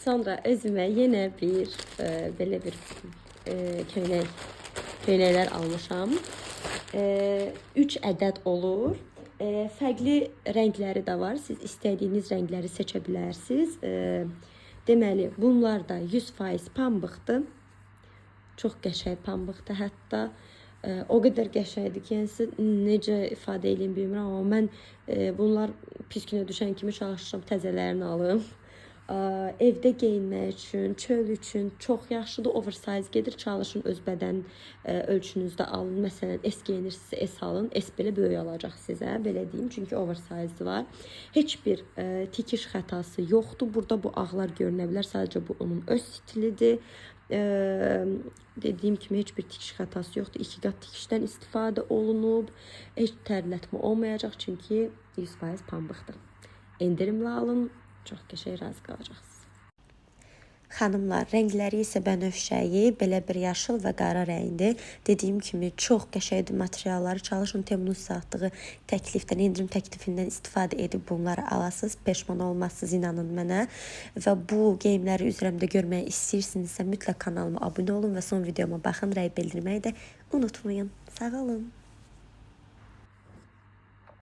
Sonra özümə yenə bir belə bir köynəklər almışam. 3 ədəd olur. Fərqli rəngləri də var. Siz istədiyiniz rəngləri seçə bilərsiniz. Deməli, bunlar da 100% pambıqdır. Çox qəşəng pambıqdır hətta. O qədər qəşəngdir ki, yəni necə ifadə edeyim bilmirəm, amma mən bunlar pis günə düşən kimi çalışıram təzələrini alım. Evdə geyinmək üçün, çöl üçün çox yaxşıdır. Oversize gedir, çalışın öz bədən ölçünüzdə alın. Məsələn, S geyinirsinizsə S alın. S belə böyük alacaq sizə, belə deyim. Çünki oversize var. Heç bir tikiş xətası yoxdur. Burada bu ağlar görünə bilər. Sadəcə bu onun öz stilidir. Dediyim kimi heç bir tikiş xətası yoxdur. 2 qat tikişdən istifadə olunub. Heç tərlətmə olmayacaq çünki 100% pambıqdır. Endirimlə alın. Çox qəşəng razı qalacaqsınız. Xanımlar, rəngləri isə bənövşəyi, belə bir yaşıl və qara rəngdir. Dediyim kimi çox qəşəngdir materialları. Çalışın Temmuz satdığı təklifdən, endirim təklifindən istifadə edib bunları alasınız. Peşman olmazsınız, inanın mənə. Və bu geyimləri üzrəmdə görməyi istəyirsinizsə mütləq kanalıma abunə olun və son videoma baxın, rəy bildirməyi də unutmayın. Sağ olun.